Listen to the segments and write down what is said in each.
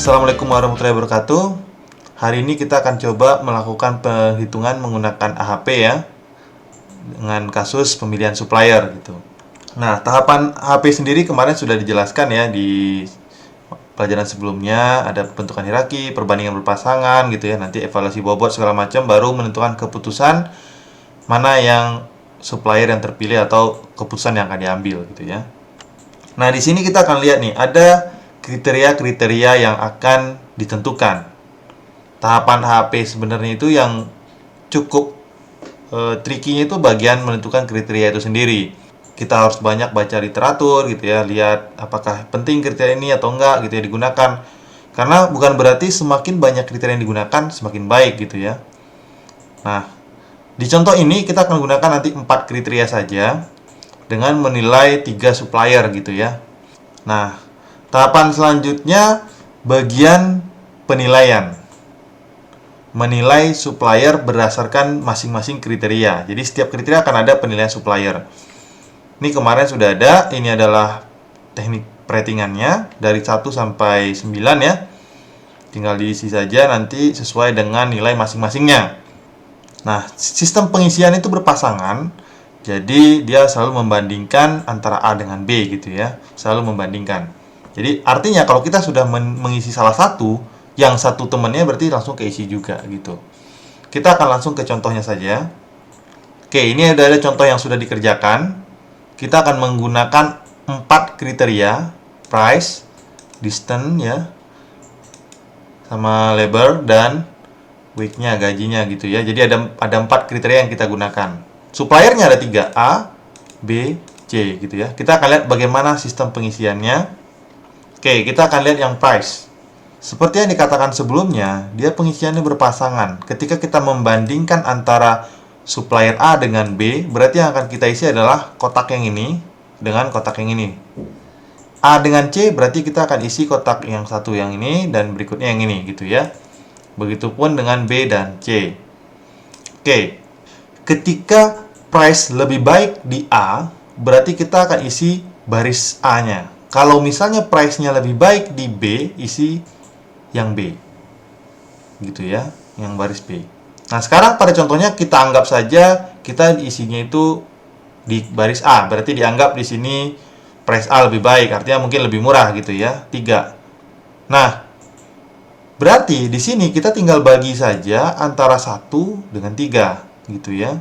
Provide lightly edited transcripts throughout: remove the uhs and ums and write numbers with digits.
Assalamualaikum warahmatullahi wabarakatuh. Hari ini kita akan coba melakukan perhitungan menggunakan AHP ya, dengan kasus pemilihan supplier gitu. Nah, tahapan AHP sendiri kemarin sudah dijelaskan ya di pelajaran sebelumnya. Ada pembentukan hierarki, perbandingan berpasangan gitu ya, nanti evaluasi bobot segala macam, baru menentukan keputusan mana yang supplier yang terpilih atau keputusan yang akan diambil gitu ya. Nah, di sini kita akan lihat nih, ada kriteria-kriteria yang akan ditentukan. Tahapan HP sebenarnya itu yang cukup tricky-nya itu bagian menentukan kriteria itu sendiri. Kita harus banyak baca literatur gitu ya, lihat apakah penting kriteria ini atau enggak gitu ya digunakan. Karena bukan berarti semakin banyak kriteria yang digunakan semakin baik gitu ya. Nah, di contoh ini kita akan gunakan nanti 4 kriteria saja dengan menilai 3 supplier gitu ya. Nah, tahapan selanjutnya bagian penilaian. Menilai supplier berdasarkan masing-masing kriteria. Jadi setiap kriteria akan ada penilaian supplier. Ini kemarin sudah ada, ini adalah teknik ratingannya dari 1 sampai 9 ya. Tinggal diisi saja nanti sesuai dengan nilai masing-masingnya. Nah, sistem pengisian itu berpasangan. Jadi dia selalu membandingkan antara A dengan B gitu ya. Selalu membandingkan. Jadi artinya kalau kita sudah mengisi salah satu, yang satu temannya berarti langsung keisi juga gitu. Kita akan langsung ke contohnya saja. Oke, ini ada contoh yang sudah dikerjakan. Kita akan menggunakan 4 kriteria, price, distance ya, sama labor dan week-nya, gajinya gitu ya. Jadi ada 4 kriteria yang kita gunakan. Suppliernya ada 3, A, B, C gitu ya. Kita akan lihat bagaimana sistem pengisiannya. Oke, kita akan lihat yang price. Seperti yang dikatakan sebelumnya, dia pengisiannya berpasangan. Ketika kita membandingkan antara supplier A dengan B, berarti yang akan kita isi adalah kotak yang ini dengan kotak yang ini. A dengan C berarti kita akan isi kotak yang satu yang ini dan berikutnya yang ini gitu ya. Begitupun dengan B dan C. Oke. Ketika price lebih baik di A, berarti kita akan isi baris A-nya. Kalau misalnya price-nya lebih baik di B, isi yang B. Gitu ya, yang baris B. Nah, sekarang pada contohnya kita anggap saja kita isinya itu di baris A. Berarti dianggap di sini price A lebih baik, artinya mungkin lebih murah gitu ya, 3. Nah, berarti di sini kita tinggal bagi saja antara 1 dengan 3 gitu ya.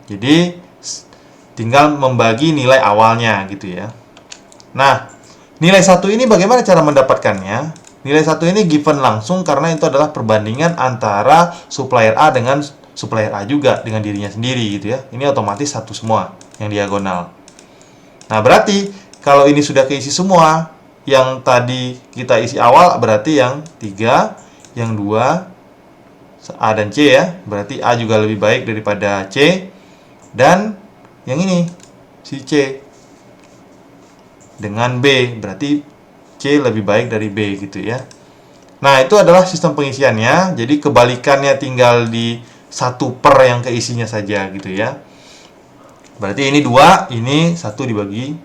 Jadi tinggal membagi nilai awalnya gitu ya. Nah, nilai 1 ini bagaimana cara mendapatkannya? Nilai 1 ini given langsung karena itu adalah perbandingan antara supplier A dengan supplier A juga dengan dirinya sendiri gitu ya. Ini otomatis satu semua yang diagonal. Nah, berarti kalau ini sudah keisi semua, yang tadi kita isi awal berarti yang 3, yang 2 A dan C ya. Berarti A juga lebih baik daripada C. Dan yang ini si C dengan B, berarti C lebih baik dari B gitu ya. Nah, itu adalah sistem pengisiannya. Jadi kebalikannya tinggal di 1 per yang keisinya saja gitu ya. Berarti ini 2, ini 1 dibagi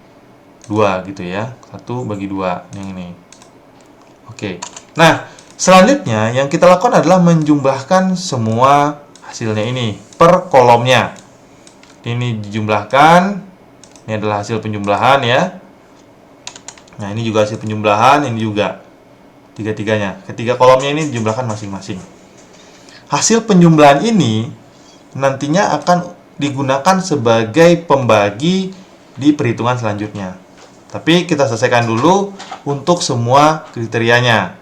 2 gitu ya. 1 bagi 2 yang ini. Oke. Nah, selanjutnya yang kita lakukan adalah menjumlahkan semua hasilnya ini per kolomnya. Ini dijumlahkan. Ini adalah hasil penjumlahan ya. Nah, ini juga hasil penjumlahan, ini juga. Tiga-tiganya. Ketiga kolomnya ini dijumlahkan masing-masing. Hasil penjumlahan ini nantinya akan digunakan sebagai pembagi di perhitungan selanjutnya. Tapi kita selesaikan dulu untuk semua kriterianya.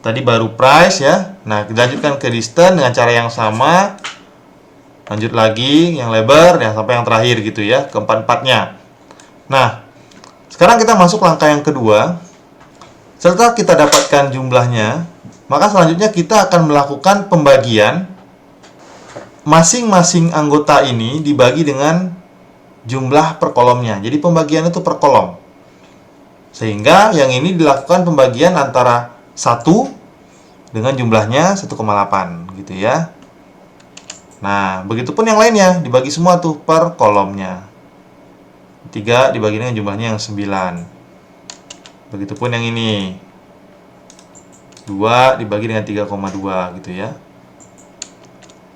Tadi baru price ya. Nah, kita lanjutkan ke distance dengan cara yang sama. Lanjut lagi yang labor, yang sampai yang terakhir gitu ya, keempat-empatnya. Nah, sekarang kita masuk langkah yang kedua. Setelah kita dapatkan jumlahnya, maka selanjutnya kita akan melakukan pembagian. Masing-masing anggota ini dibagi dengan jumlah per kolomnya. Jadi pembagian itu per kolom. Sehingga yang ini dilakukan pembagian antara 1 dengan jumlahnya 1,8 gitu ya. Nah, begitupun yang lainnya dibagi semua tuh per kolomnya. 3 dibagi dengan jumlahnya yang 9. Begitupun yang ini. 2 dibagi dengan 3,2 gitu ya.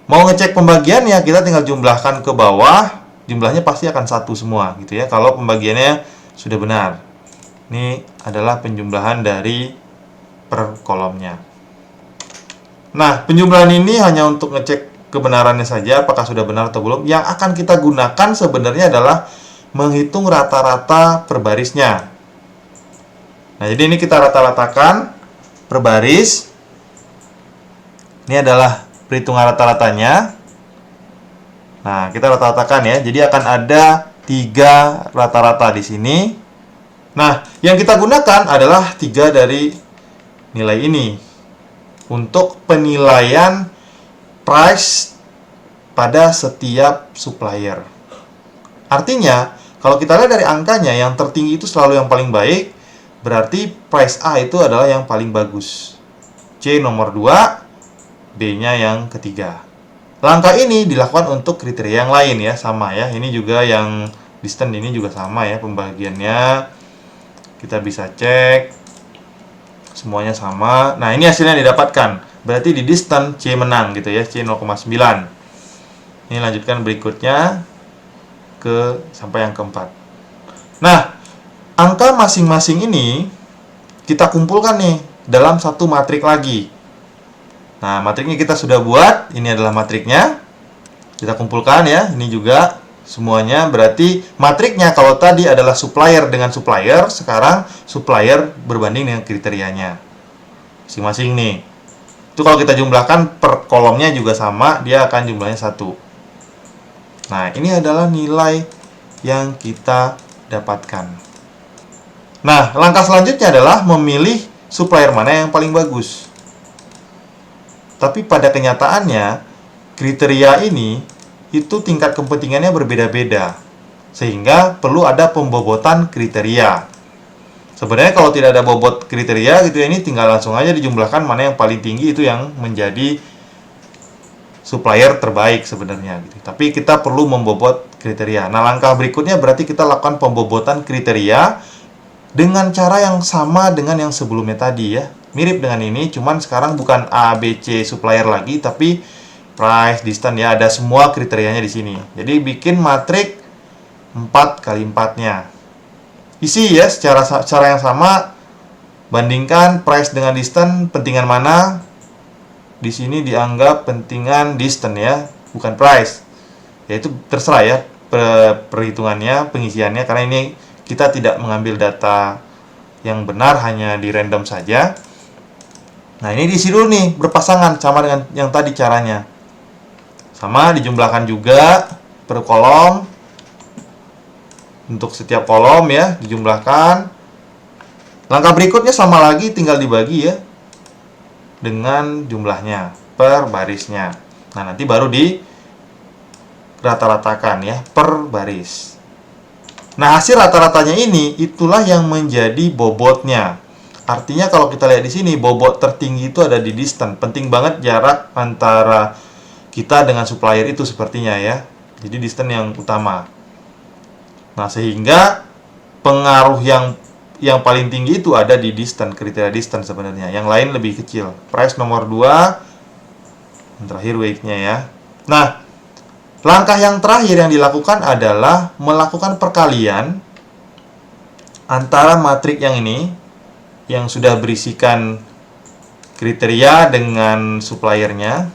Mau ngecek pembagiannya, kita tinggal jumlahkan ke bawah, jumlahnya pasti akan 1 semua gitu ya, kalau pembagiannya sudah benar. Ini adalah penjumlahan dari per kolomnya. Nah, penjumlahan ini hanya untuk ngecek kebenarannya saja, apakah sudah benar atau belum. Yang akan kita gunakan sebenarnya adalah menghitung rata-rata per barisnya. Nah, jadi ini kita rata-ratakan per baris. Ini adalah perhitungan rata-ratanya. Nah, kita rata-ratakan ya. Jadi akan ada 3 rata-rata di sini. Nah, yang kita gunakan adalah 3 dari nilai ini untuk penilaian price pada setiap supplier. Artinya, kalau kita lihat dari angkanya, yang tertinggi itu selalu yang paling baik, berarti price A itu adalah yang paling bagus. C nomor 2, B-nya yang ketiga. Langkah ini dilakukan untuk kriteria yang lain ya, sama ya. Ini juga yang distance ini juga sama ya pembagiannya. Kita bisa cek semuanya sama. Nah, ini hasilnya didapatkan. Berarti di distance C menang gitu ya, C 0,9. Ini lanjutkan berikutnya sampai yang keempat. Nah, angka masing-masing ini kita kumpulkan nih dalam satu matrik lagi. Nah, matriknya kita sudah buat. Ini adalah matriknya. Kita kumpulkan ya. Ini juga semuanya. Berarti matriknya kalau tadi adalah supplier dengan supplier, sekarang supplier berbanding dengan kriterianya masing-masing nih. Itu kalau kita jumlahkan per kolomnya juga sama, dia akan jumlahnya 1. Nah, ini adalah nilai yang kita dapatkan. Nah, langkah selanjutnya adalah memilih supplier mana yang paling bagus. Tapi pada kenyataannya, kriteria ini itu tingkat kepentingannya berbeda-beda. Sehingga perlu ada pembobotan kriteria. Sebenarnya kalau tidak ada bobot kriteria gitu ya, ini tinggal langsung aja dijumlahkan mana yang paling tinggi, itu yang menjadi supplier terbaik sebenarnya gitu. Tapi kita perlu membobot kriteria. Nah, langkah berikutnya berarti kita lakukan pembobotan kriteria dengan cara yang sama dengan yang sebelumnya tadi ya. Mirip dengan ini, cuman sekarang bukan A, B, C supplier lagi, tapi price, distance ya, ada semua kriterianya di sini. Jadi bikin matrik 4 kali 4-nya. Isi ya secara yang sama, bandingkan price dengan distance, pentingan mana? Di sini dianggap pentingan distance ya, bukan price. Ya itu terserah ya perhitungannya, pengisiannya, karena ini kita tidak mengambil data yang benar, hanya di random saja. Nah, ini diisi dulu nih, berpasangan sama dengan yang tadi caranya. Sama, dijumlahkan juga per kolom. Untuk setiap kolom ya, dijumlahkan. Langkah berikutnya sama lagi, tinggal dibagi ya dengan jumlahnya per barisnya. Nah, nanti baru di rata-ratakan ya per baris. Nah, hasil rata-ratanya ini itulah yang menjadi bobotnya. Artinya kalau kita lihat di sini, bobot tertinggi itu ada di distance. Penting banget jarak antara kita dengan supplier itu sepertinya ya. Jadi distance yang utama. Nah, sehingga pengaruh yang paling tinggi itu ada di distance, kriteria distance sebenarnya. Yang lain lebih kecil. Price nomor 2, yang terakhir weight-nya ya. Nah, langkah yang terakhir yang dilakukan adalah melakukan perkalian antara matrik yang ini, yang sudah berisikan kriteria dengan suppliernya.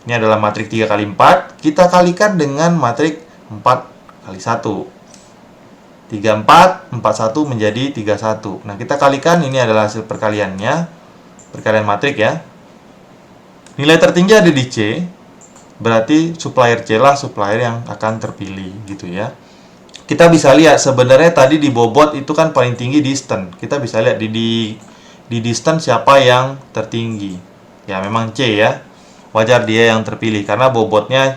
Ini adalah matrik 3 kali 4. Kita kalikan dengan matrik 4 kali 1. 34, 41 menjadi 31. Nah, kita kalikan, ini adalah hasil perkaliannya. Perkalian matrik ya. Nilai tertinggi ada di C. Berarti supplier C lah supplier yang akan terpilih gitu ya. Kita bisa lihat sebenarnya tadi di bobot itu kan paling tinggi distance. Kita bisa lihat di distance siapa yang tertinggi. Ya, memang C ya. Wajar dia yang terpilih karena bobotnya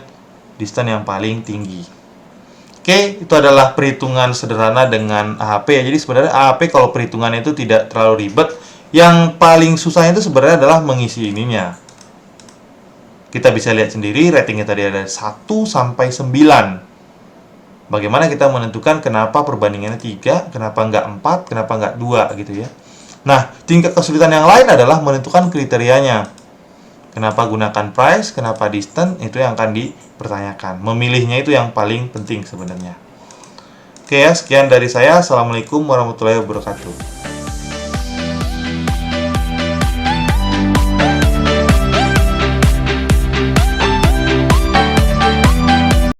distance yang paling tinggi. Oke, itu adalah perhitungan sederhana dengan AHP. Jadi sebenarnya AHP kalau perhitungannya itu tidak terlalu ribet. Yang paling susahnya itu sebenarnya adalah mengisi ininya. Kita bisa lihat sendiri ratingnya tadi ada 1 sampai 9. Bagaimana kita menentukan kenapa perbandingannya 3, kenapa enggak 4, kenapa enggak 2 gitu ya. Nah, tingkat kesulitan yang lain adalah menentukan kriterianya. Kenapa gunakan price, kenapa distance, itu yang akan dipertanyakan. Memilihnya itu yang paling penting sebenarnya. Oke ya, sekian dari saya. Assalamualaikum warahmatullahi wabarakatuh.